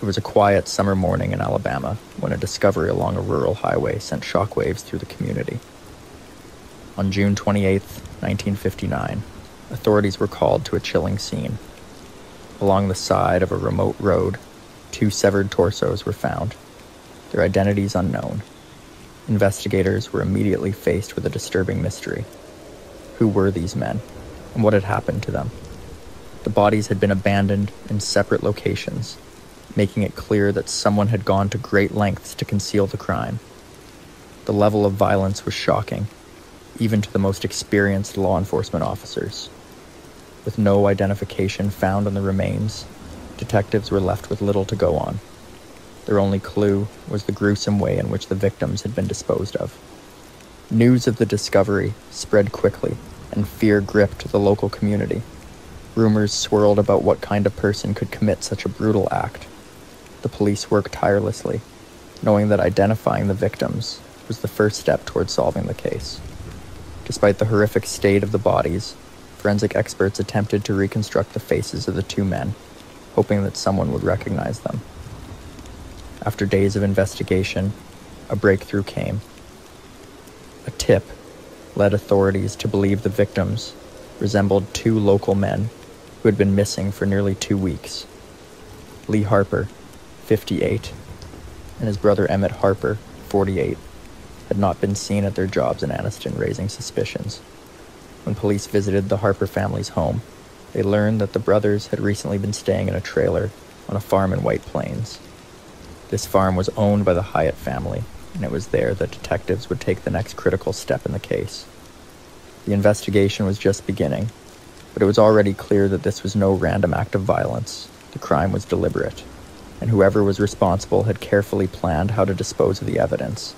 It was a quiet summer morning in Alabama when a discovery along a rural highway sent shockwaves through the community. On June 28, 1959, authorities were called to a chilling scene. Along the side of a remote road, 2 severed torsos were found, their identities unknown. Investigators were immediately faced with a disturbing mystery. Who were these men, and what had happened to them? The bodies had been abandoned in separate locations, making it clear that someone had gone to great lengths to conceal the crime. The level of violence was shocking, even to the most experienced law enforcement officers. With no identification found on the remains, detectives were left with little to go on. Their only clue was the gruesome way in which the victims had been disposed of. News of the discovery spread quickly, and fear gripped the local community. Rumors swirled about what kind of person could commit such a brutal act. The police worked tirelessly, knowing that identifying the victims was the first step towards solving the case. Despite the horrific state of the bodies, forensic experts attempted to reconstruct the faces of the 2 men, hoping that someone would recognize them. After days of investigation, a breakthrough came. A tip led authorities to believe the victims resembled 2 local men who had been missing for nearly 2 weeks. Lee Harper, 58, and his brother Emmett Harper, 48, had not been seen at their jobs in Anniston, raising suspicions. When police visited the Harper family's home, they learned that the brothers had recently been staying in a trailer on a farm in White Plains. This farm was owned by the Hyatt family, and it was there that detectives would take the next critical step in the case. The investigation was just beginning, but it was already clear that this was no random act of violence. The crime was deliberate, and whoever was responsible had carefully planned how to dispose of the evidence.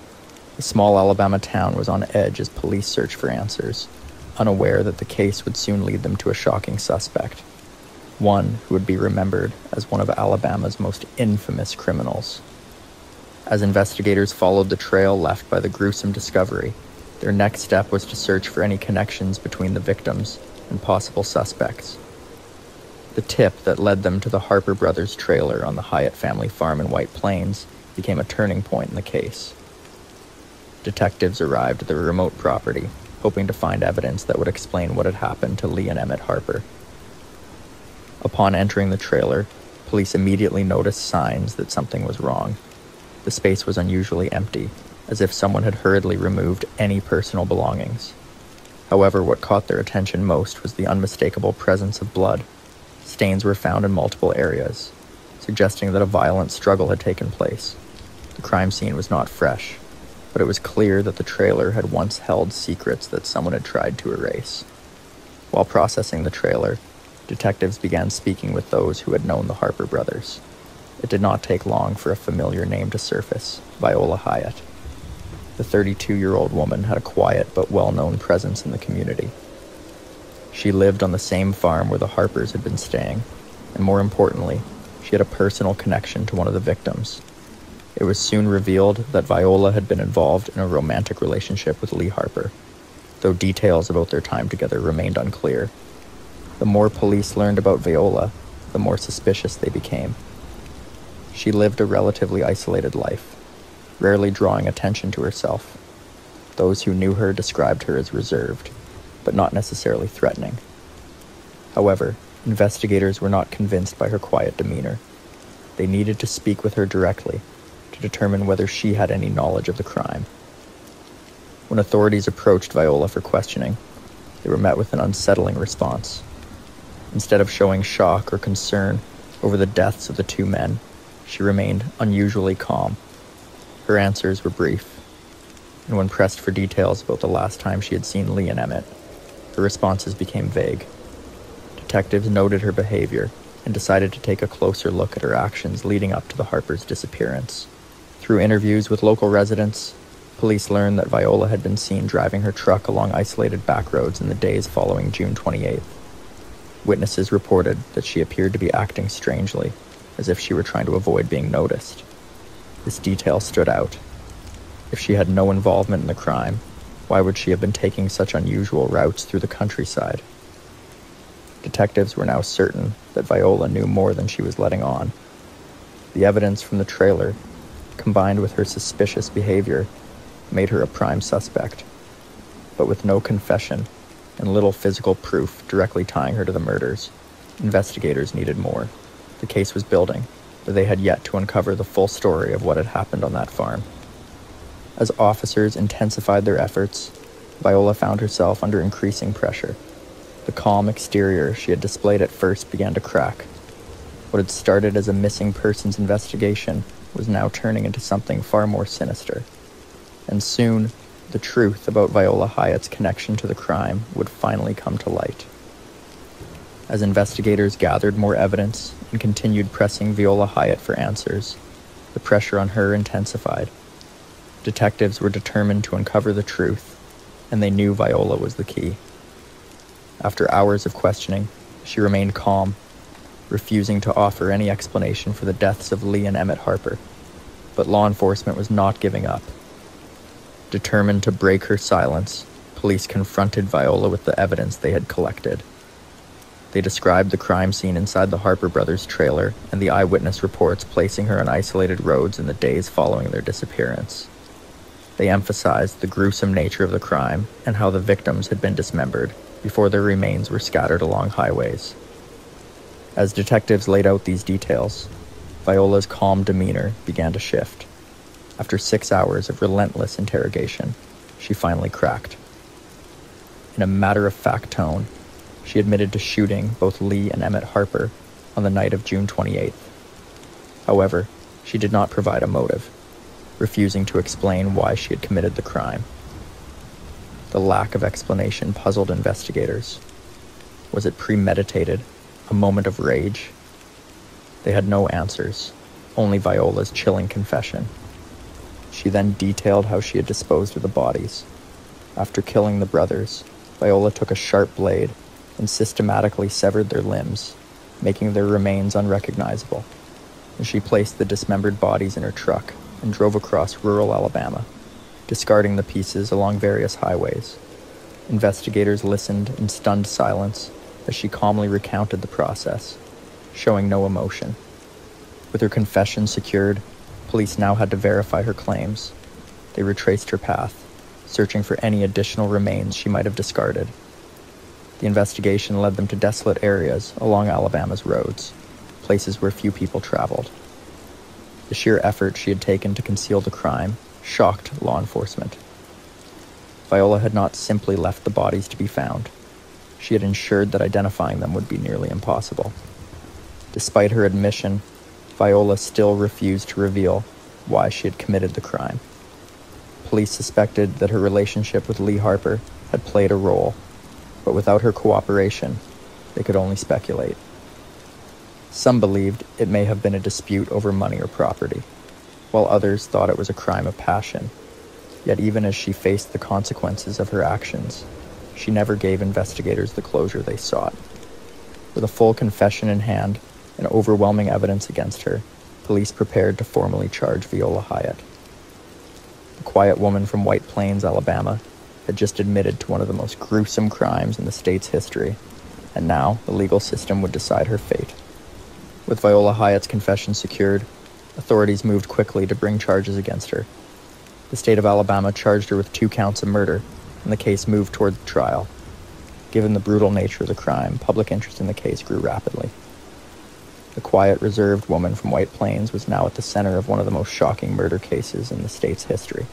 The small Alabama town was on edge as police searched for answers, unaware that the case would soon lead them to a shocking suspect, one who would be remembered as one of Alabama's most infamous criminals. As investigators followed the trail left by the gruesome discovery, their next step was to search for any connections between the victims and possible suspects. The tip that led them to the Harper brothers' trailer on the Hyatt family farm in White Plains became a turning point in the case. Detectives arrived at the remote property, hoping to find evidence that would explain what had happened to Lee and Emmett Harper. Upon entering the trailer, police immediately noticed signs that something was wrong. The space was unusually empty, as if someone had hurriedly removed any personal belongings. However, what caught their attention most was the unmistakable presence of blood. Stains were found in multiple areas, suggesting that a violent struggle had taken place. The crime scene was not fresh, but it was clear that the trailer had once held secrets that someone had tried to erase. While processing the trailer, detectives began speaking with those who had known the Harper brothers. It did not take long for a familiar name to surface: Viola Hyatt. The 32-year-old woman had a quiet but well-known presence in the community. She lived on the same farm where the Harpers had been staying, and more importantly, she had a personal connection to one of the victims. It was soon revealed that Viola had been involved in a romantic relationship with Lee Harper, though details about their time together remained unclear. The more police learned about Viola, the more suspicious they became. She lived a relatively isolated life, rarely drawing attention to herself. Those who knew her described her as reserved, but not necessarily threatening. However, investigators were not convinced by her quiet demeanor. They needed to speak with her directly to determine whether she had any knowledge of the crime. When authorities approached Viola for questioning, they were met with an unsettling response. Instead of showing shock or concern over the deaths of the 2 men, she remained unusually calm. Her answers were brief, and when pressed for details about the last time she had seen Lee and Emmett, her responses became vague. Detectives noted her behavior and decided to take a closer look at her actions leading up to the Harpers' disappearance. Through interviews with local residents, police learned that Viola had been seen driving her truck along isolated back roads in the days following June 28th. Witnesses reported that she appeared to be acting strangely, as if she were trying to avoid being noticed. This detail stood out. If she had no involvement in the crime, why would she have been taking such unusual routes through the countryside? Detectives were now certain that Viola knew more than she was letting on. The evidence from the trailer, combined with her suspicious behavior, made her a prime suspect. But with no confession and little physical proof directly tying her to the murders, investigators needed more. The case was building, but they had yet to uncover the full story of what had happened on that farm. As officers intensified their efforts, Viola found herself under increasing pressure. The calm exterior she had displayed at first began to crack. What had started as a missing persons investigation was now turning into something far more sinister. And soon, the truth about Viola Hyatt's connection to the crime would finally come to light. As investigators gathered more evidence and continued pressing Viola Hyatt for answers, the pressure on her intensified. Detectives were determined to uncover the truth, and they knew Viola was the key. After hours of questioning, she remained calm, refusing to offer any explanation for the deaths of Lee and Emmett Harper. But law enforcement was not giving up. Determined to break her silence, police confronted Viola with the evidence they had collected. They described the crime scene inside the Harper brothers' trailer and the eyewitness reports placing her on isolated roads in the days following their disappearance. They emphasized the gruesome nature of the crime and how the victims had been dismembered before their remains were scattered along highways. As detectives laid out these details, Viola's calm demeanor began to shift. After 6 hours of relentless interrogation, she finally cracked. In a matter-of-fact tone, she admitted to shooting both Lee and Emmett Harper on the night of June 28th. However, she did not provide a motive, refusing to explain why she had committed the crime. The lack of explanation puzzled investigators. Was it premeditated, a moment of rage? They had no answers, only Viola's chilling confession. She then detailed how she had disposed of the bodies. After killing the brothers, Viola took a sharp blade and systematically severed their limbs, making their remains unrecognizable. And she placed the dismembered bodies in her truck and drove across rural Alabama, discarding the pieces along various highways. Investigators listened in stunned silence as she calmly recounted the process, showing no emotion. With her confession secured, police now had to verify her claims. They retraced her path, searching for any additional remains she might have discarded. The investigation led them to desolate areas along Alabama's roads, places where few people traveled. The sheer effort she had taken to conceal the crime shocked law enforcement. Viola had not simply left the bodies to be found. She had ensured that identifying them would be nearly impossible. Despite her admission, Viola still refused to reveal why she had committed the crime. Police suspected that her relationship with Lee Harper had played a role, but without her cooperation, they could only speculate. Some believed it may have been a dispute over money or property, while others thought it was a crime of passion. Yet even as she faced the consequences of her actions, she never gave investigators the closure they sought. With a full confession in hand and overwhelming evidence against her, police prepared to formally charge Viola Hyatt. The quiet woman from White Plains, Alabama, had just admitted to one of the most gruesome crimes in the state's history, and now the legal system would decide her fate. With Viola Hyatt's confession secured, authorities moved quickly to bring charges against her. The state of Alabama charged her with 2 counts of murder, and the case moved toward trial. Given the brutal nature of the crime, public interest in the case grew rapidly. The quiet, reserved woman from White Plains was now at the center of one of the most shocking murder cases in the state's history.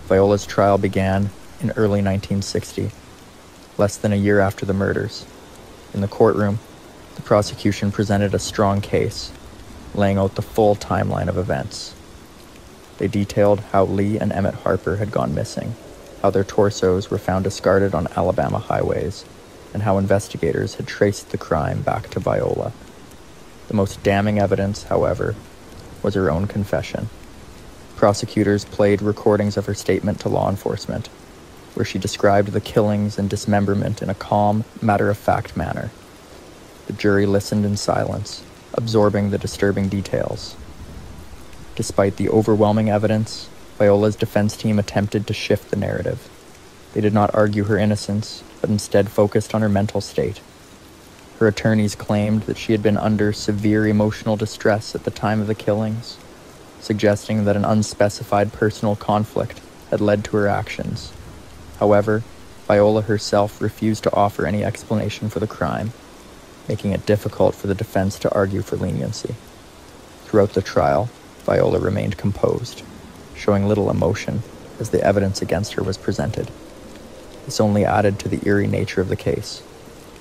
Viola's trial began in early 1960, less than a year after the murders. In the courtroom, the prosecution presented a strong case, laying out the full timeline of events. They detailed how Lee and Emmett Harper had gone missing, how their torsos were found discarded on Alabama highways, and how investigators had traced the crime back to Viola. The most damning evidence, however, was her own confession. Prosecutors played recordings of her statement to law enforcement, where she described the killings and dismemberment in a calm, matter-of-fact manner. The jury listened in silence, absorbing the disturbing details. Despite the overwhelming evidence, Viola's defense team attempted to shift the narrative. They did not argue her innocence, but instead focused on her mental state. Her attorneys claimed that she had been under severe emotional distress at the time of the killings, suggesting that an unspecified personal conflict had led to her actions. However, Viola herself refused to offer any explanation for the crime, making it difficult for the defense to argue for leniency. Throughout the trial, Viola remained composed, showing little emotion as the evidence against her was presented. This only added to the eerie nature of the case.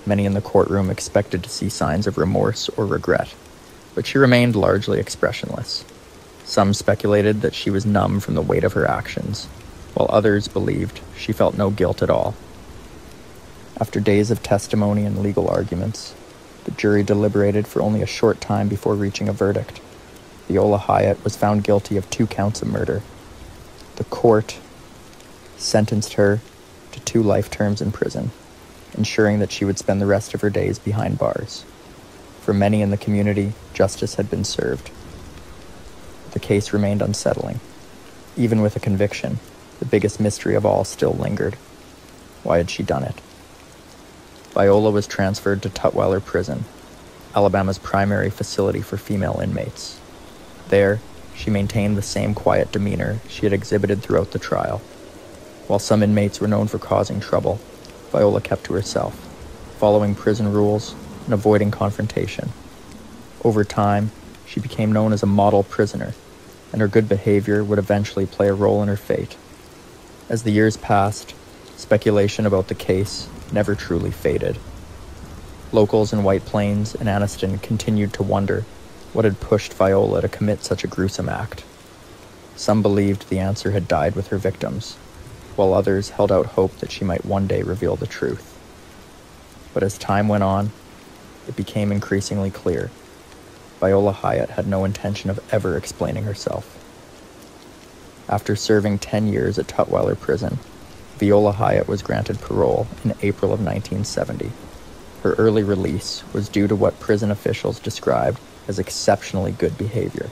Many in the courtroom expected to see signs of remorse or regret, but she remained largely expressionless. Some speculated that she was numb from the weight of her actions, while others believed she felt no guilt at all. After days of testimony and legal arguments, the jury deliberated for only a short time before reaching a verdict. Viola Hyatt was found guilty of 2 counts of murder. The court sentenced her to 2 life terms in prison, ensuring that she would spend the rest of her days behind bars. For many in the community, justice had been served. The case remained unsettling. Even with a conviction, the biggest mystery of all still lingered. Why had she done it? Viola was transferred to Tutwiler Prison, Alabama's primary facility for female inmates. There, she maintained the same quiet demeanor she had exhibited throughout the trial. While some inmates were known for causing trouble, Viola kept to herself, following prison rules and avoiding confrontation. Over time, she became known as a model prisoner, and her good behavior would eventually play a role in her fate. As the years passed, speculation about the case never truly faded. Locals in White Plains and Anniston continued to wonder what had pushed Viola to commit such a gruesome act. Some believed the answer had died with her victims, while others held out hope that she might one day reveal the truth. But as time went on, it became increasingly clear Viola Hyatt had no intention of ever explaining herself. After serving 10 years at Tutwiler Prison, Viola Hyatt was granted parole in April of 1970. Her early release was due to what prison officials described as exceptionally good behavior.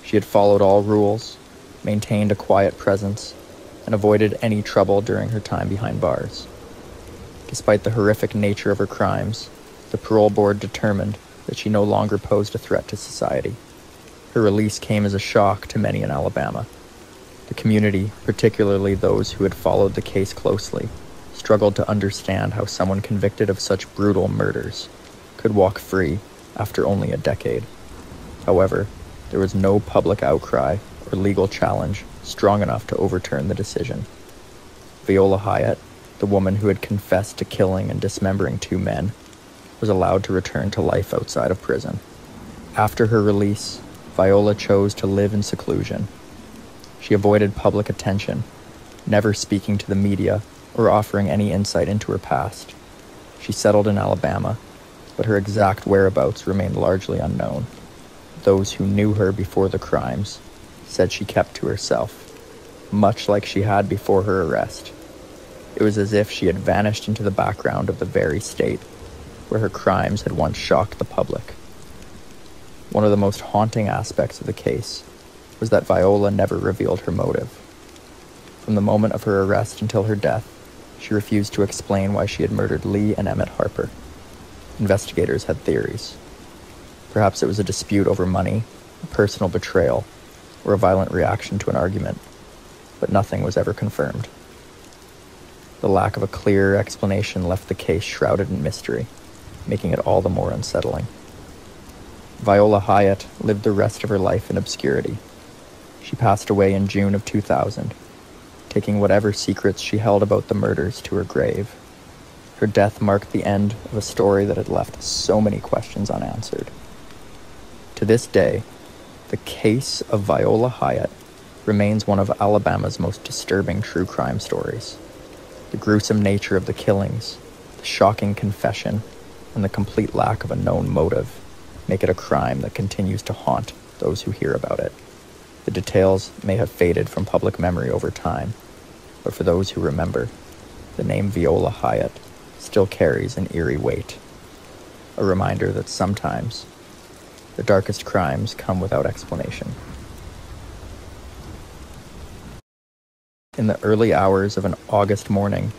She had followed all rules, maintained a quiet presence, and avoided any trouble during her time behind bars. Despite the horrific nature of her crimes, the parole board determined that she no longer posed a threat to society. Her release came as a shock to many in Alabama. The community, particularly those who had followed the case closely, struggled to understand how someone convicted of such brutal murders could walk free after only a decade. However, there was no public outcry or legal challenge strong enough to overturn the decision. Viola Hyatt, the woman who had confessed to killing and dismembering 2 men, was allowed to return to life outside of prison. After her release, Viola chose to live in seclusion. She avoided public attention, never speaking to the media or offering any insight into her past. She settled in Alabama, but her exact whereabouts remained largely unknown. Those who knew her before the crimes said she kept to herself, much like she had before her arrest. It was as if she had vanished into the background of the very state where her crimes had once shocked the public. One of the most haunting aspects of the case was that Viola never revealed her motive. From the moment of her arrest until her death, she refused to explain why she had murdered Lee and Emmett Harper. Investigators had theories. Perhaps it was a dispute over money, a personal betrayal, or a violent reaction to an argument, but nothing was ever confirmed. The lack of a clear explanation left the case shrouded in mystery, making it all the more unsettling. Viola Hyatt lived the rest of her life in obscurity. She passed away in June of 2000, taking whatever secrets she held about the murders to her grave. Her death marked the end of a story that had left so many questions unanswered. To this day, the case of Viola Hyatt remains one of Alabama's most disturbing true crime stories. The gruesome nature of the killings, the shocking confession, and the complete lack of a known motive make it a crime that continues to haunt those who hear about it. The details may have faded from public memory over time, but for those who remember, the name Viola Hyatt still carries an eerie weight. A reminder that sometimes the darkest crimes come without explanation. In the early hours of an August morning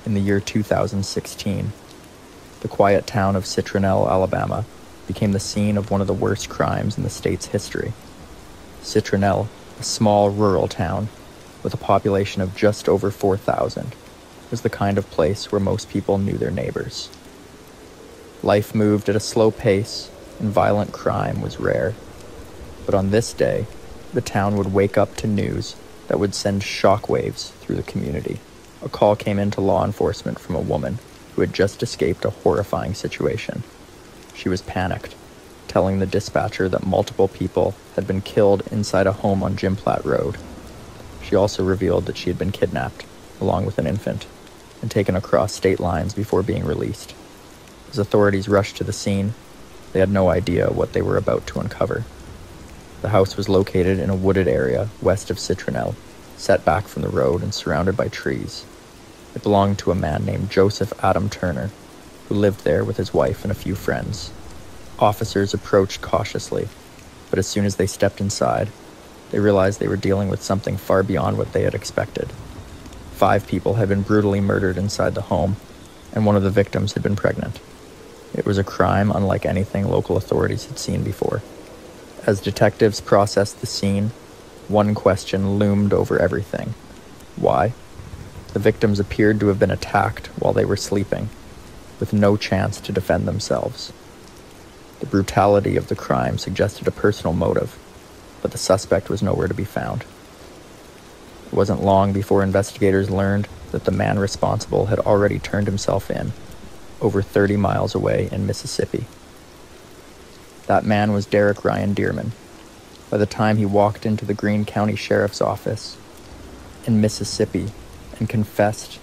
in the year 2016, The quiet town of Citronelle, Alabama, became the scene of one of the worst crimes in the state's history. Citronelle, a small rural town with a population of just over 4,000, was the kind of place where most people knew their neighbors. Life moved at a slow pace, and violent crime was rare. But on this day, the town would wake up to news that would send shockwaves through the community. A call came into law enforcement from a woman who had just escaped a horrifying situation. She was panicked, telling the dispatcher that multiple people had been killed inside a home on Jim Platt Road. She also revealed that she had been kidnapped, along with an infant, and taken across state lines before being released. As authorities rushed to the scene, they had no idea what they were about to uncover. The house was located in a wooded area west of Citronelle, set back from the road and surrounded by trees. It belonged to a man named Joseph Adam Turner, who lived there with his wife and a few friends. Officers approached cautiously, but as soon as they stepped inside, they realized they were dealing with something far beyond what they had expected. 5 people had been brutally murdered inside the home, and one of the victims had been pregnant. It was a crime unlike anything local authorities had seen before. As detectives processed the scene, one question loomed over everything. Why? The victims appeared to have been attacked while they were sleeping, with no chance to defend themselves. The brutality of the crime suggested a personal motive, but the suspect was nowhere to be found. It wasn't long before investigators learned that the man responsible had already turned himself in, over 30 miles away in Mississippi. That man was Derek Ryan Dearman. By the time he walked into the Greene County Sheriff's Office in Mississippi and confessed,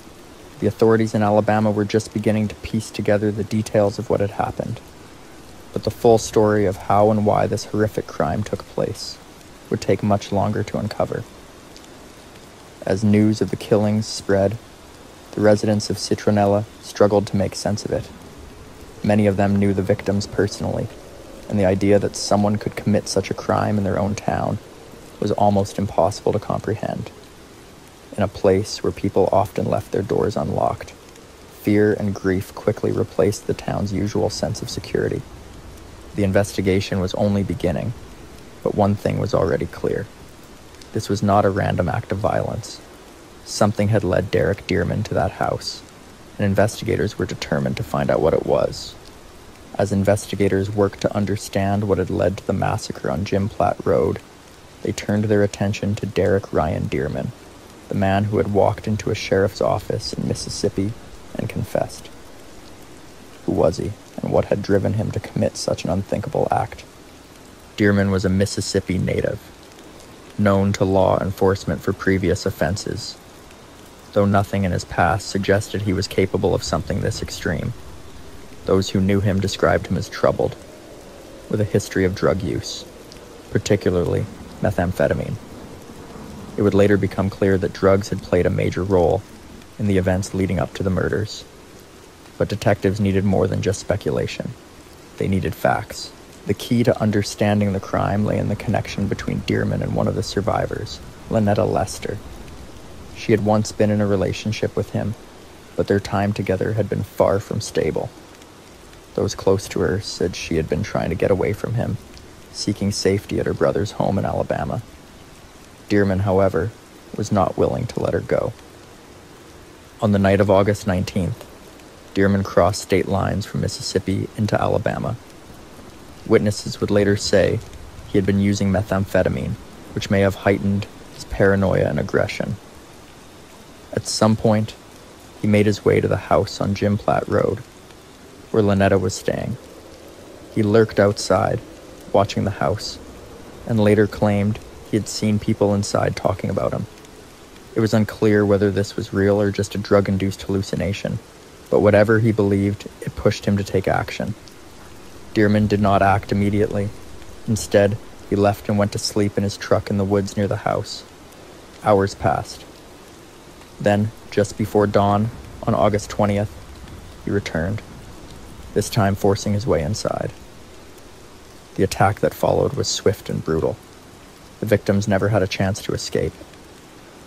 the authorities in Alabama were just beginning to piece together the details of what had happened. But the full story of how and why this horrific crime took place would take much longer to uncover. As news of the killings spread, the residents of Citronella struggled to make sense of it. Many of them knew the victims personally, and the idea that someone could commit such a crime in their own town was almost impossible to comprehend. In a place where people often left their doors unlocked, fear and grief quickly replaced the town's usual sense of security. The investigation was only beginning, but one thing was already clear. This was not a random act of violence. Something had led Derek Dearman to that house, and investigators were determined to find out what it was. As investigators worked to understand what had led to the massacre on Jim Platt Road, they turned their attention to Derek Ryan Dearman, the man who had walked into a sheriff's office in Mississippi and confessed. Who was he, and what had driven him to commit such an unthinkable act? Dearman was a Mississippi native, known to law enforcement for previous offenses, though nothing in his past suggested he was capable of something this extreme. Those who knew him described him as troubled, with a history of drug use, particularly methamphetamine. It would later become clear that drugs had played a major role in the events leading up to the murders. But detectives needed more than just speculation. They needed facts. The key to understanding the crime lay in the connection between Dearman and one of the survivors, Lynetta Lester. She had once been in a relationship with him, but their time together had been far from stable. Those close to her said she had been trying to get away from him, seeking safety at her brother's home in Alabama. Dearman, however, was not willing to let her go. On the night of August 19th, Dearman crossed state lines from Mississippi into Alabama. Witnesses would later say he had been using methamphetamine, which may have heightened his paranoia and aggression. At some point, he made his way to the house on Jim Platt Road, where Lynetta was staying. He lurked outside, watching the house, and later claimed he had seen people inside talking about him. It was unclear whether this was real or just a drug-induced hallucination, but whatever he believed, it pushed him to take action. Dearman did not act immediately. Instead, he left and went to sleep in his truck in the woods near the house. Hours passed. Then, just before dawn, on August 20th, he returned, this time forcing his way inside. The attack that followed was swift and brutal. The victims never had a chance to escape.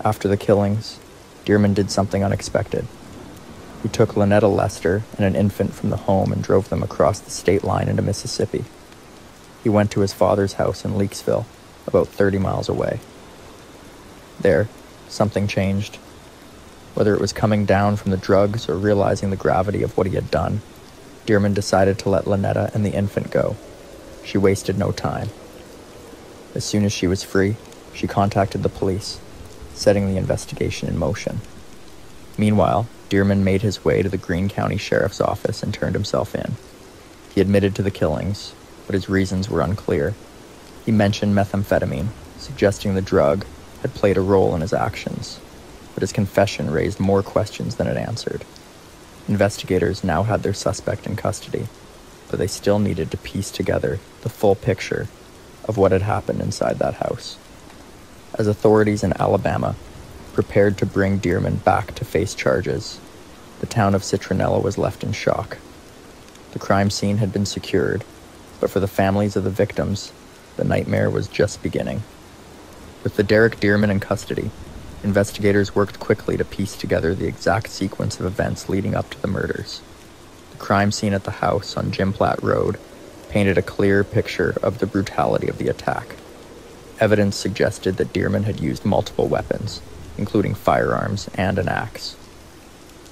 After the killings, Dearman did something unexpected. He took Lynetta Lester and an infant from the home and drove them across the state line into Mississippi. He went to his father's house in Leakesville, about 30 miles away. There, something changed. Whether it was coming down from the drugs or realizing the gravity of what he had done, Dearman decided to let Lynetta and the infant go. She wasted no time. As soon as she was free, she contacted the police, setting the investigation in motion. Meanwhile, Dearman made his way to the Greene County Sheriff's Office and turned himself in. He admitted to the killings, but his reasons were unclear. He mentioned methamphetamine, suggesting the drug had played a role in his actions, but his confession raised more questions than it answered. Investigators now had their suspect in custody, but they still needed to piece together the full picture of what had happened inside that house. As authorities in Alabama prepared to bring Dearman back to face charges, the town of Citronelle was left in shock. The crime scene had been secured, but for the families of the victims, the nightmare was just beginning. With the Derek Dearman in custody, investigators worked quickly to piece together the exact sequence of events leading up to the murders. The crime scene at the house on Jim Platt Road painted a clear picture of the brutality of the attack. Evidence suggested that Dearman had used multiple weapons, including firearms and an axe.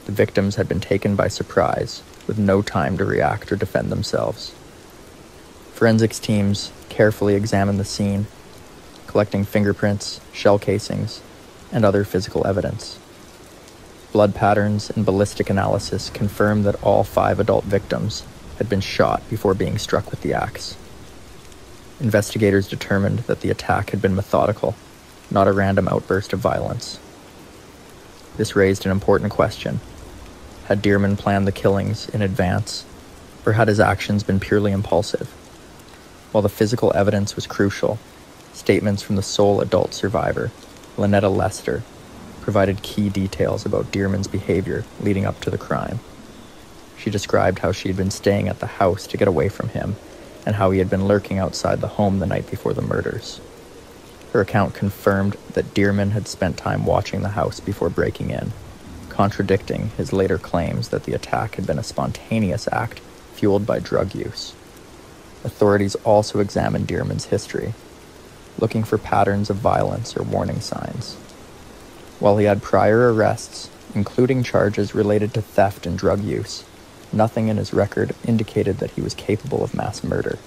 The victims had been taken by surprise, with no time to react or defend themselves. Forensics teams carefully examined the scene, collecting fingerprints, shell casings, and other physical evidence. Blood patterns and ballistic analysis confirmed that all 5 adult victims had been shot before being struck with the axe. Investigators determined that the attack had been methodical, not a random outburst of violence. This raised an important question. Had Dearman planned the killings in advance, or had his actions been purely impulsive? While the physical evidence was crucial, statements from the sole adult survivor, Lynetta Lester, provided key details about Dearman's behavior leading up to the crime. She described how she had been staying at the house to get away from him, and how he had been lurking outside the home the night before the murders. Her account confirmed that Dearman had spent time watching the house before breaking in, contradicting his later claims that the attack had been a spontaneous act fueled by drug use. Authorities also examined Dearman's history, looking for patterns of violence or warning signs. While he had prior arrests, including charges related to theft and drug use, nothing in his record indicated that he was capable of mass murder.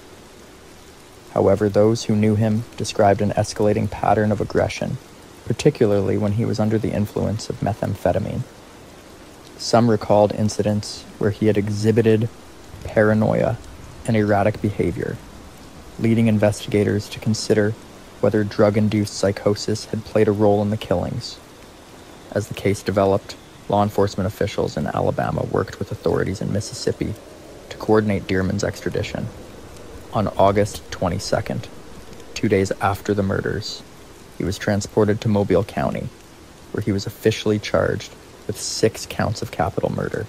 However, those who knew him described an escalating pattern of aggression, particularly when he was under the influence of methamphetamine. Some recalled incidents where he had exhibited paranoia and erratic behavior, leading investigators to consider whether drug-induced psychosis had played a role in the killings. As the case developed, law enforcement officials in Alabama worked with authorities in Mississippi to coordinate Dearman's extradition. On August 22nd, 2 days after the murders, he was transported to Mobile County, where he was officially charged with 6 counts of capital murder,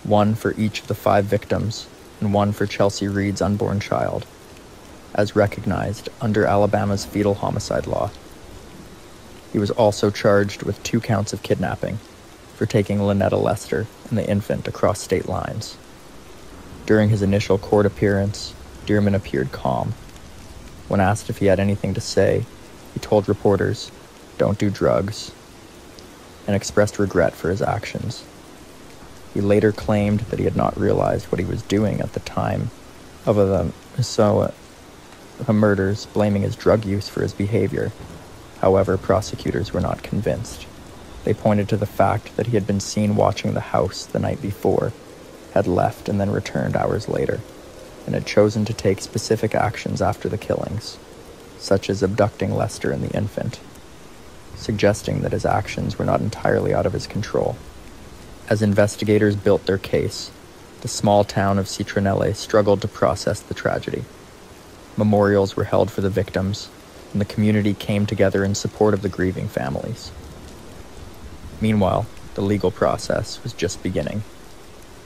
1 for each of the 5 victims and 1 for Chelsea Reed's unborn child, as recognized under Alabama's fetal homicide law. He was also charged with 2 counts of kidnapping for taking Lynetta Lester and the infant across state lines. During his initial court appearance, Dearman appeared calm. When asked if he had anything to say, he told reporters, "Don't do drugs," and expressed regret for his actions. He later claimed that he had not realized what he was doing at the time of the murders, blaming his drug use for his behavior. However, prosecutors were not convinced. They pointed to the fact that he had been seen watching the house the night before, had left and then returned hours later, and had chosen to take specific actions after the killings, such as abducting Lester and the infant, suggesting that his actions were not entirely out of his control. As investigators built their case, the small town of Citronelle struggled to process the tragedy. Memorials were held for the victims, and the community came together in support of the grieving families. Meanwhile, the legal process was just beginning.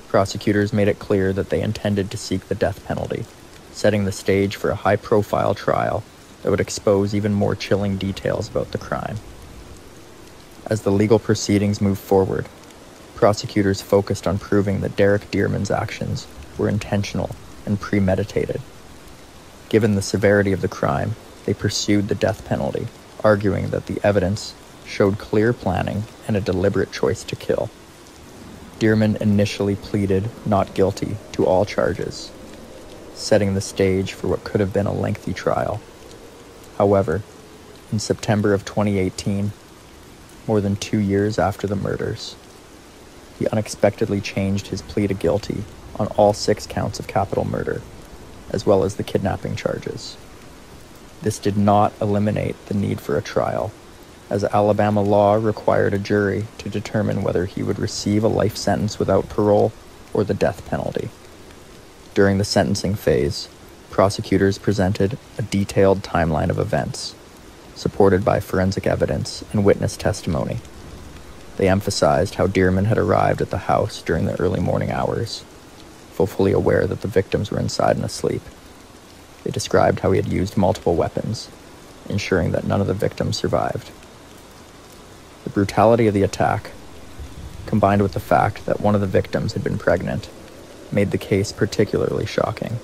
Prosecutors made it clear that they intended to seek the death penalty, setting the stage for a high-profile trial that would expose even more chilling details about the crime. As the legal proceedings moved forward, prosecutors focused on proving that Derek Dearman's actions were intentional and premeditated. Given the severity of the crime, they pursued the death penalty, arguing that the evidence showed clear planning and a deliberate choice to kill. Dearman initially pleaded not guilty to all charges, setting the stage for what could have been a lengthy trial. However, in September of 2018, more than 2 years after the murders, he unexpectedly changed his plea to guilty on all 6 counts of capital murder, as well as the kidnapping charges. This did not eliminate the need for a trial, as Alabama law required a jury to determine whether he would receive a life sentence without parole or the death penalty. During the sentencing phase, prosecutors presented a detailed timeline of events, supported by forensic evidence and witness testimony. They emphasized how Dearman had arrived at the house during the early morning hours, fully aware that the victims were inside and asleep. They described how he had used multiple weapons, ensuring that none of the victims survived. The brutality of the attack, combined with the fact that one of the victims had been pregnant, made the case particularly shocking.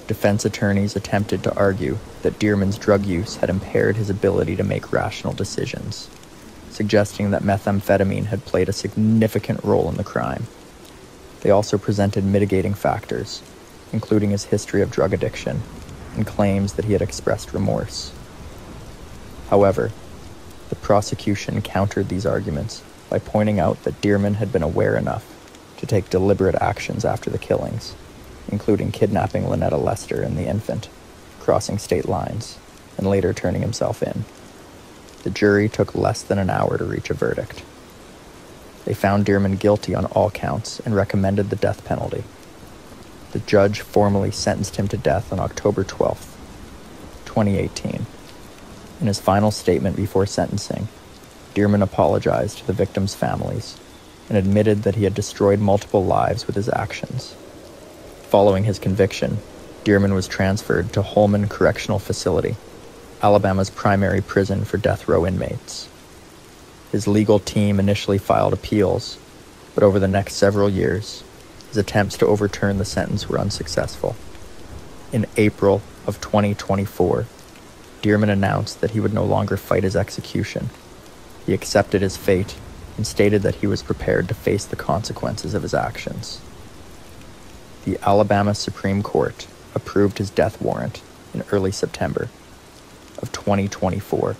Defense attorneys attempted to argue that Dearman's drug use had impaired his ability to make rational decisions, suggesting that methamphetamine had played a significant role in the crime. They also presented mitigating factors, including his history of drug addiction and claims that he had expressed remorse. However, the prosecution countered these arguments by pointing out that Dearman had been aware enough to take deliberate actions after the killings, including kidnapping Lynetta Lester and the infant, crossing state lines, and later turning himself in. The jury took less than an hour to reach a verdict. They found Dearman guilty on all counts and recommended the death penalty. The judge formally sentenced him to death on October 12, 2018. In his final statement before sentencing, Dearman apologized to the victims' families and admitted that he had destroyed multiple lives with his actions. Following his conviction, Dearman was transferred to Holman Correctional Facility, Alabama's primary prison for death row inmates. His legal team initially filed appeals, but over the next several years, his attempts to overturn the sentence were unsuccessful. In April of 2024, Dearman announced that he would no longer fight his execution. He accepted his fate and stated that he was prepared to face the consequences of his actions. The Alabama Supreme Court approved his death warrant in early September of 2024,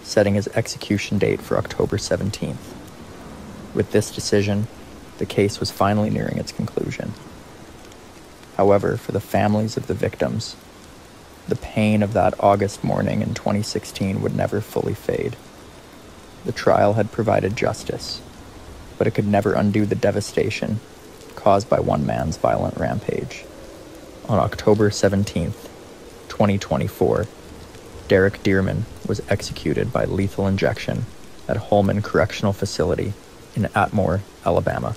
setting his execution date for October 17th. With this decision, the case was finally nearing its conclusion. However, for the families of the victims, the pain of that August morning in 2016 would never fully fade. The trial had provided justice, but it could never undo the devastation caused by one man's violent rampage. On October 17th, 2024, Derek Dearman was executed by lethal injection at Holman Correctional Facility in Atmore, Alabama.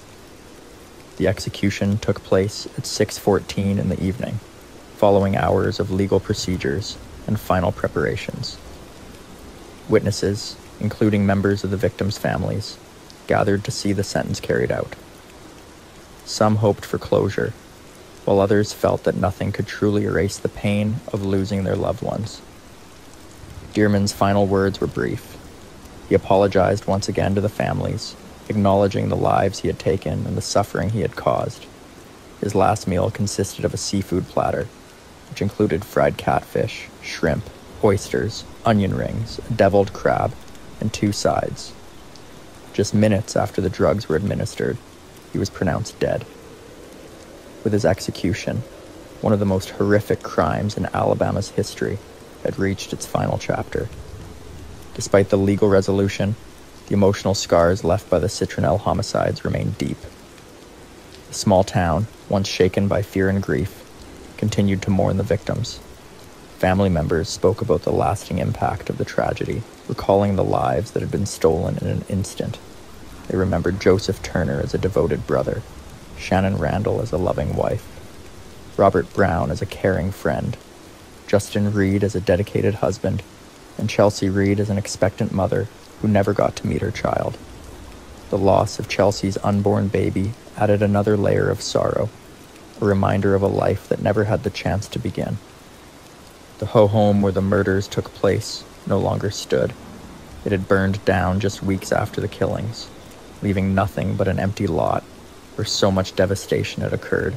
The execution took place at 6:14 in the evening, following hours of legal procedures and final preparations. Witnesses, including members of the victims' families, gathered to see the sentence carried out. Some hoped for closure, while others felt that nothing could truly erase the pain of losing their loved ones. Dearman's final words were brief. He apologized once again to the families, acknowledging the lives he had taken and the suffering he had caused. His last meal consisted of a seafood platter, which included fried catfish, shrimp, oysters, onion rings, a deviled crab, and 2 sides. Just minutes after the drugs were administered, he was pronounced dead. With his execution, one of the most horrific crimes in Alabama's history had reached its final chapter. Despite the legal resolution, the emotional scars left by the Citronelle homicides remained deep. The small town, once shaken by fear and grief, continued to mourn the victims. Family members spoke about the lasting impact of the tragedy, recalling the lives that had been stolen in an instant. They remembered Joseph Turner as a devoted brother, Shannon Randall as a loving wife, Robert Brown as a caring friend, Justin Reed as a dedicated husband, and Chelsea Reed as an expectant mother who never got to meet her child. The loss of Chelsea's unborn baby added another layer of sorrow, a reminder of a life that never had the chance to begin. The home where the murders took place no longer stood. It had burned down just weeks after the killings, leaving nothing but an empty lot where so much devastation had occurred.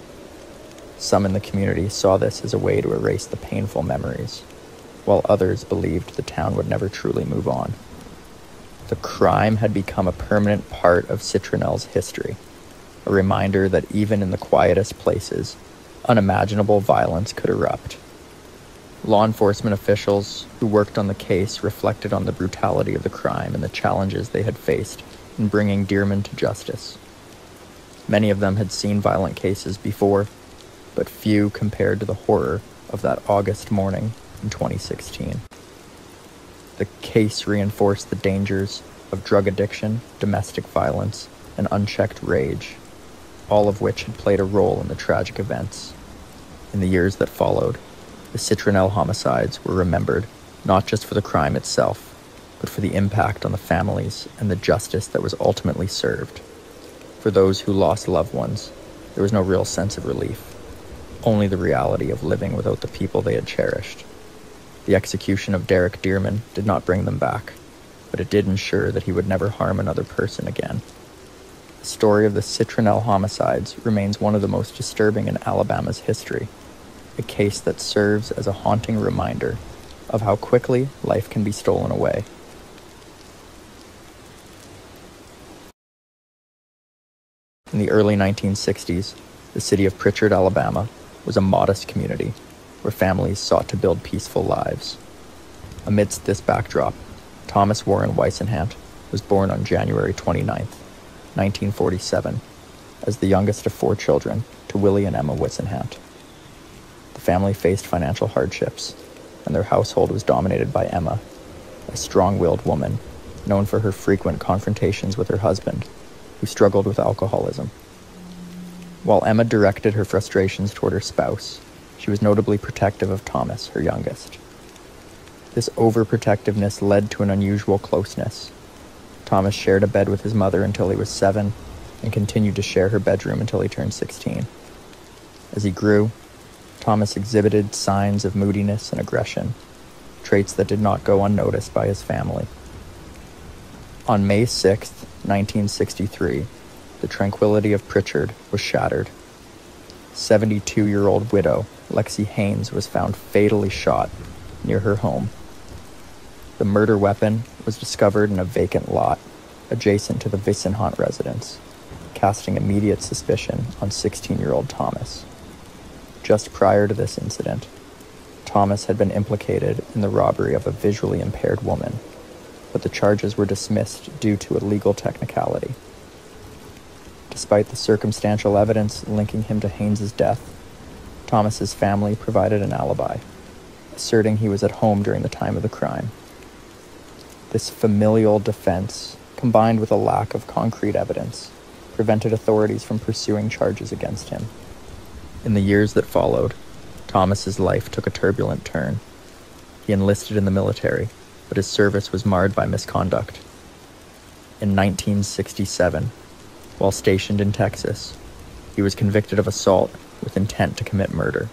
Some in the community saw this as a way to erase the painful memories, while others believed the town would never truly move on. The crime had become a permanent part of Citronelle's history, a reminder that even in the quietest places, unimaginable violence could erupt. Law enforcement officials who worked on the case reflected on the brutality of the crime and the challenges they had faced in bringing Dearman to justice. Many of them had seen violent cases before, but few compared to the horror of that August morning in 2016. The case reinforced the dangers of drug addiction, domestic violence, and unchecked rage, all of which had played a role in the tragic events. In the years that followed, the Citronelle homicides were remembered not just for the crime itself, but for the impact on the families and the justice that was ultimately served. For those who lost loved ones, there was no real sense of relief, only the reality of living without the people they had cherished. The execution of Derek Dearman did not bring them back, but it did ensure that he would never harm another person again. The story of the Citronelle homicides remains one of the most disturbing in Alabama's history, a case that serves as a haunting reminder of how quickly life can be stolen away. In the early 1960s, the city of Pritchard, Alabama, was a modest community where families sought to build peaceful lives. Amidst this backdrop, Thomas Warren Whisenhant was born on January 29, 1947, as the youngest of 4 children to Willie and Emma Whisenhant. The family faced financial hardships, and their household was dominated by Emma, a strong-willed woman known for her frequent confrontations with her husband, who struggled with alcoholism. While Emma directed her frustrations toward her spouse, she was notably protective of Thomas, her youngest. This overprotectiveness led to an unusual closeness. Thomas shared a bed with his mother until he was 7, and continued to share her bedroom until he turned 16. As he grew, Thomas exhibited signs of moodiness and aggression, traits that did not go unnoticed by his family. On May 6, 1963, the tranquility of Pritchard was shattered. 72-year-old widow Lexi Haynes was found fatally shot near her home. The murder weapon was discovered in a vacant lot adjacent to the Whisenhant residence, casting immediate suspicion on 16-year-old Thomas. Just prior to this incident, Thomas had been implicated in the robbery of a visually impaired woman, but the charges were dismissed due to a legal technicality. Despite the circumstantial evidence linking him to Haynes's death, Thomas's family provided an alibi, asserting he was at home during the time of the crime. This familial defense, combined with a lack of concrete evidence, prevented authorities from pursuing charges against him. In the years that followed, Thomas's life took a turbulent turn. He enlisted in the military, but his service was marred by misconduct. In 1967, while stationed in Texas, he was convicted of assault with intent to commit murder.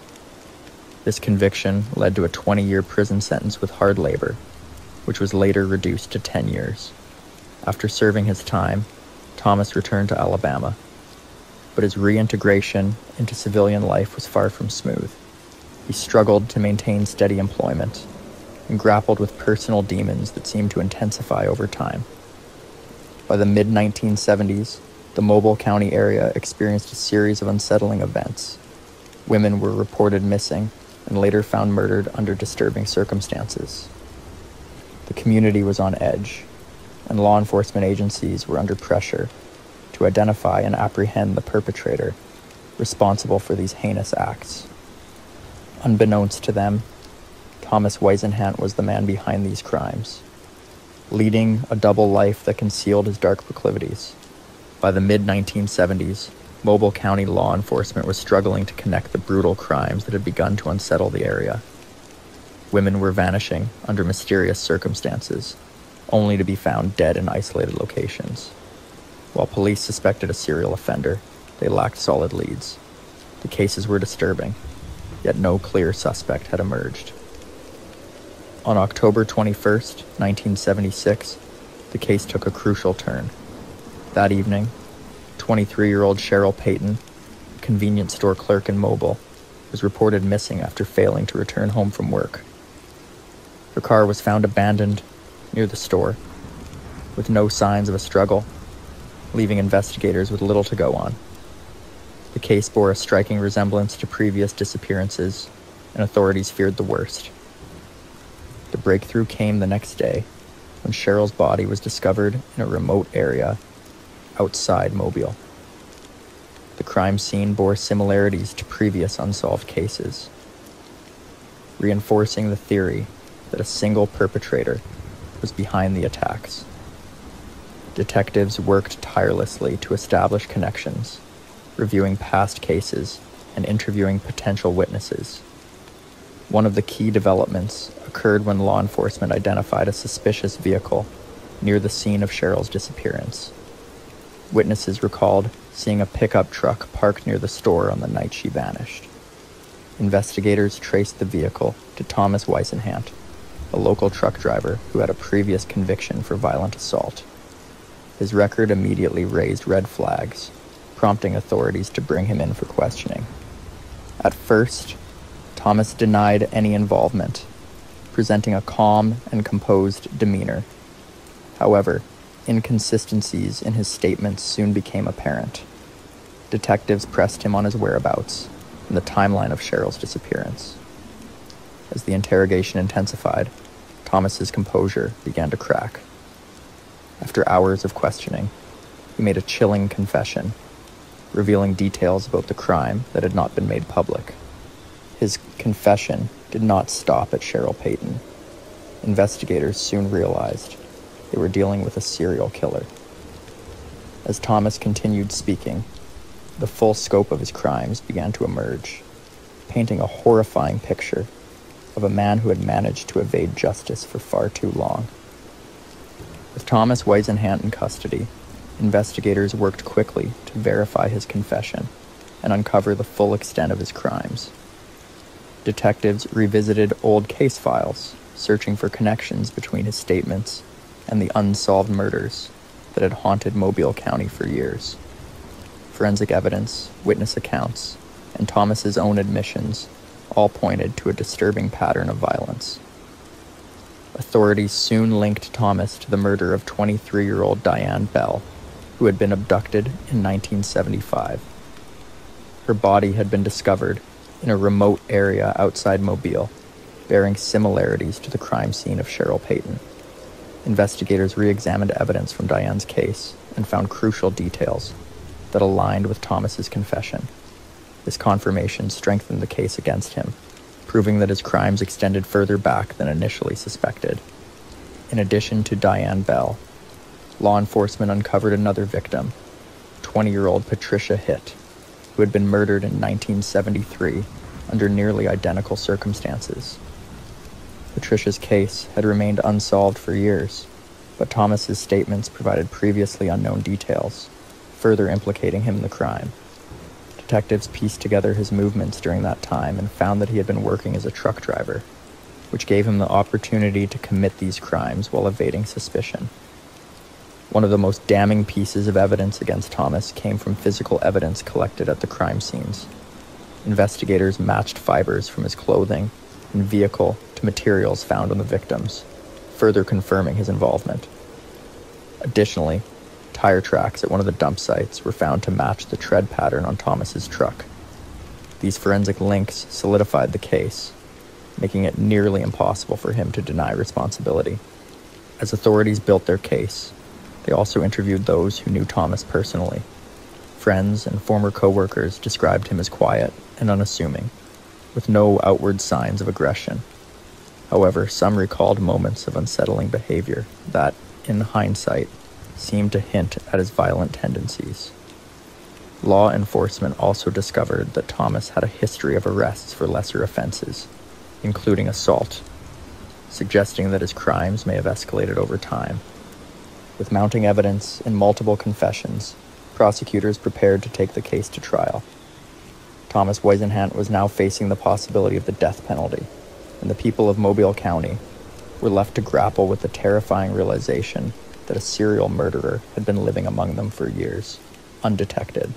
This conviction led to a 20-year prison sentence with hard labor, which was later reduced to 10 years. After serving his time, Thomas returned to Alabama, but his reintegration into civilian life was far from smooth. He struggled to maintain steady employment and grappled with personal demons that seemed to intensify over time. By the mid-1970s, the Mobile County area experienced a series of unsettling events. Women were reported missing and later found murdered under disturbing circumstances. The community was on edge, and law enforcement agencies were under pressure to identify and apprehend the perpetrator responsible for these heinous acts. Unbeknownst to them, Thomas Whisenhant was the man behind these crimes, leading a double life that concealed his dark proclivities. By the mid-1970s, Mobile County law enforcement was struggling to connect the brutal crimes that had begun to unsettle the area. Women were vanishing under mysterious circumstances, only to be found dead in isolated locations. While police suspected a serial offender, they lacked solid leads. The cases were disturbing, yet no clear suspect had emerged. On October 21st, 1976, the case took a crucial turn. That evening, 23-year-old Cheryl Payton, a convenience store clerk in Mobile, was reported missing after failing to return home from work. Her car was found abandoned near the store, with no signs of a struggle, leaving investigators with little to go on. The case bore a striking resemblance to previous disappearances, and authorities feared the worst. The breakthrough came the next day, when Cheryl's body was discovered in a remote area outside Mobile. The crime scene bore similarities to previous unsolved cases, reinforcing the theory that a single perpetrator was behind the attacks. Detectives worked tirelessly to establish connections, reviewing past cases and interviewing potential witnesses. One of the key developments occurred when law enforcement identified a suspicious vehicle near the scene of Cheryl's disappearance. Witnesses recalled seeing a pickup truck parked near the store on the night she vanished. Investigators traced the vehicle to Thomas Whisenhant, a local truck driver who had a previous conviction for violent assault. His record immediately raised red flags, prompting authorities to bring him in for questioning. At first, Thomas denied any involvement, presenting a calm and composed demeanor. However, inconsistencies in his statements soon became apparent. Detectives pressed him on his whereabouts and the timeline of Cheryl's disappearance. As the interrogation intensified, Thomas's composure began to crack. After hours of questioning, he made a chilling confession, revealing details about the crime that had not been made public. His confession did not stop at Cheryl Payton. Investigators soon realized they were dealing with a serial killer. As Thomas continued speaking, the full scope of his crimes began to emerge, painting a horrifying picture of a man who had managed to evade justice for far too long. With Thomas Whisenhant in custody, investigators worked quickly to verify his confession and uncover the full extent of his crimes. Detectives revisited old case files, searching for connections between his statements and the unsolved murders that had haunted Mobile County for years. Forensic evidence, witness accounts, and Thomas's own admissions all pointed to a disturbing pattern of violence. Authorities soon linked Thomas to the murder of 23-year-old Diane Bell, who had been abducted in 1975. Her body had been discovered in a remote area outside Mobile, bearing similarities to the crime scene of Cheryl Payton. Investigators re-examined evidence from Diane's case and found crucial details that aligned with Thomas's confession. This confirmation strengthened the case against him, proving that his crimes extended further back than initially suspected. In addition to Diane Bell, law enforcement uncovered another victim, 20-year-old Patricia Hitt, who had been murdered in 1973 under nearly identical circumstances. Patricia's case had remained unsolved for years, but Thomas's statements provided previously unknown details, further implicating him in the crime. Detectives pieced together his movements during that time and found that he had been working as a truck driver, which gave him the opportunity to commit these crimes while evading suspicion. One of the most damning pieces of evidence against Thomas came from physical evidence collected at the crime scenes. Investigators matched fibers from his clothing and vehicle to materials found on the victims, further confirming his involvement. Additionally, tire tracks at one of the dump sites were found to match the tread pattern on Thomas's truck. These forensic links solidified the case, making it nearly impossible for him to deny responsibility. As authorities built their case, they also interviewed those who knew Thomas personally. Friends and former co-workers described him as quiet and unassuming, with no outward signs of aggression. However, some recalled moments of unsettling behavior that, in hindsight, seemed to hint at his violent tendencies. Law enforcement also discovered that Thomas had a history of arrests for lesser offenses, including assault, suggesting that his crimes may have escalated over time. With mounting evidence and multiple confessions, prosecutors prepared to take the case to trial. Thomas Whisenhant was now facing the possibility of the death penalty, and the people of Mobile County were left to grapple with the terrifying realization that a serial murderer had been living among them for years, undetected.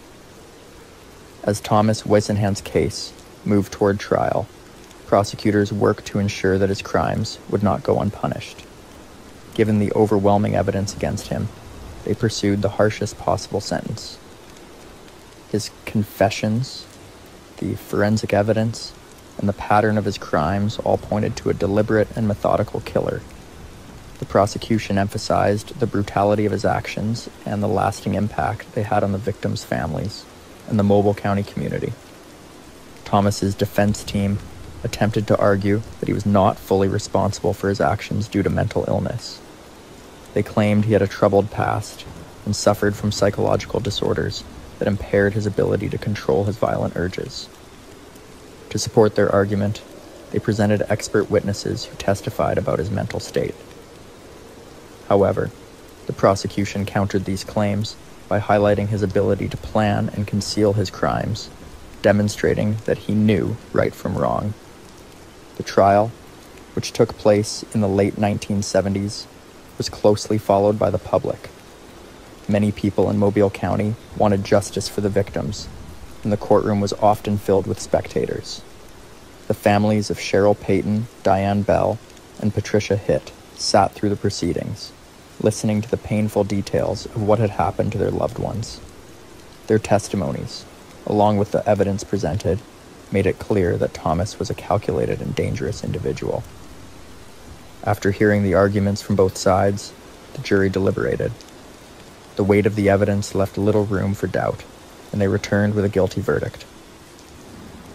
As Thomas Whisenhant's case moved toward trial, prosecutors worked to ensure that his crimes would not go unpunished. Given the overwhelming evidence against him, they pursued the harshest possible sentence. His confessions, the forensic evidence, and the pattern of his crimes all pointed to a deliberate and methodical killer. The prosecution emphasized the brutality of his actions and the lasting impact they had on the victims' families and the Mobile County community. Thomas's defense team attempted to argue that he was not fully responsible for his actions due to mental illness. They claimed he had a troubled past and suffered from psychological disorders that impaired his ability to control his violent urges. To support their argument, they presented expert witnesses who testified about his mental state. However, the prosecution countered these claims by highlighting his ability to plan and conceal his crimes, demonstrating that he knew right from wrong. The trial, which took place in the late 1970s, was closely followed by the public. Many people in Mobile County wanted justice for the victims, and the courtroom was often filled with spectators. The families of Cheryl Payton, Diane Bell, and Patricia Hitt sat through the proceedings, listening to the painful details of what had happened to their loved ones. Their testimonies, along with the evidence presented, made it clear that Thomas was a calculated and dangerous individual. After hearing the arguments from both sides, the jury deliberated. The weight of the evidence left little room for doubt, and they returned with a guilty verdict.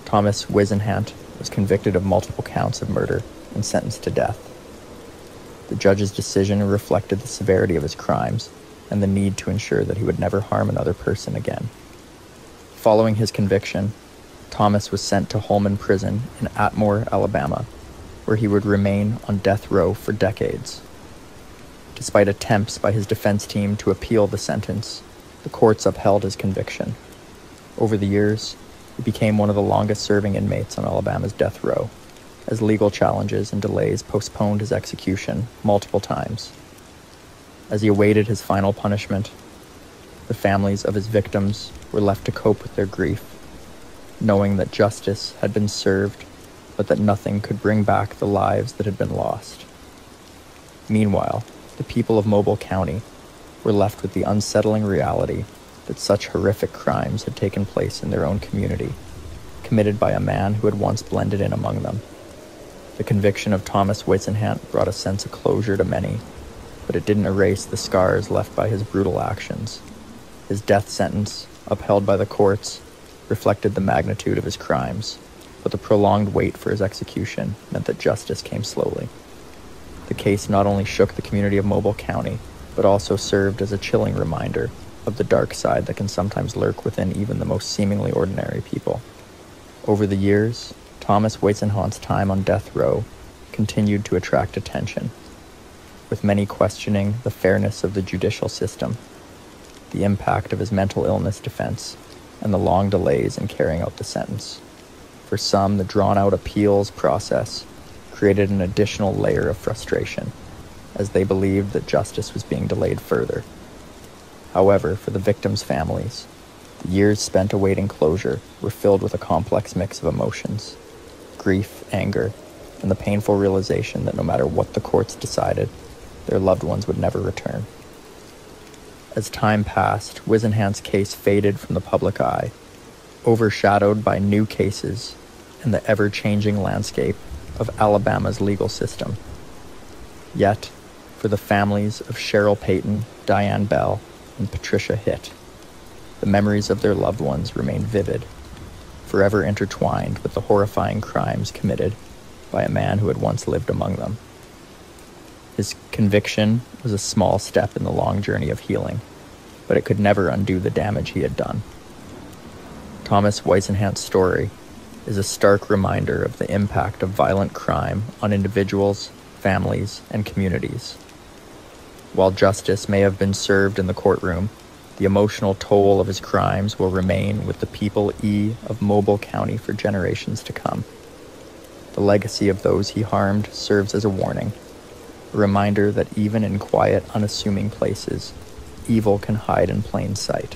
Thomas Whisenhant was convicted of multiple counts of murder and sentenced to death. The judge's decision reflected the severity of his crimes and the need to ensure that he would never harm another person again. Following his conviction, Thomas was sent to Holman Prison in Atmore, Alabama, where he would remain on death row for decades. Despite attempts by his defense team to appeal the sentence, the courts upheld his conviction. Over the years, he became one of the longest-serving inmates on Alabama's death row, as legal challenges and delays postponed his execution multiple times. As he awaited his final punishment, the families of his victims were left to cope with their grief, knowing that justice had been served, but that nothing could bring back the lives that had been lost. Meanwhile, the people of Mobile County were left with the unsettling reality that such horrific crimes had taken place in their own community, committed by a man who had once blended in among them. The conviction of Thomas Whisenhant brought a sense of closure to many, but it didn't erase the scars left by his brutal actions. His death sentence, upheld by the courts, reflected the magnitude of his crimes, but the prolonged wait for his execution meant that justice came slowly. The case not only shook the community of Mobile County, but also served as a chilling reminder of the dark side that can sometimes lurk within even the most seemingly ordinary people. Over the years, Thomas Whisenhant's time on death row continued to attract attention, with many questioning the fairness of the judicial system, the impact of his mental illness defense, and the long delays in carrying out the sentence. For some, the drawn-out appeals process created an additional layer of frustration, as they believed that justice was being delayed further. However, for the victims' families, the years spent awaiting closure were filled with a complex mix of emotions: grief, anger, and the painful realization that no matter what the courts decided, their loved ones would never return. As time passed, Whisenhant's case faded from the public eye, overshadowed by new cases and the ever-changing landscape of Alabama's legal system. Yet, for the families of Cheryl Payton, Diane Bell, and Patricia Hitt, the memories of their loved ones remain vivid, forever intertwined with the horrifying crimes committed by a man who had once lived among them. His conviction was a small step in the long journey of healing, but it could never undo the damage he had done. Thomas Whisenhant's story is a stark reminder of the impact of violent crime on individuals, families, and communities. While justice may have been served in the courtroom, the emotional toll of his crimes will remain with the people of Mobile County for generations to come. The legacy of those he harmed serves as a warning, a reminder that even in quiet, unassuming places, evil can hide in plain sight.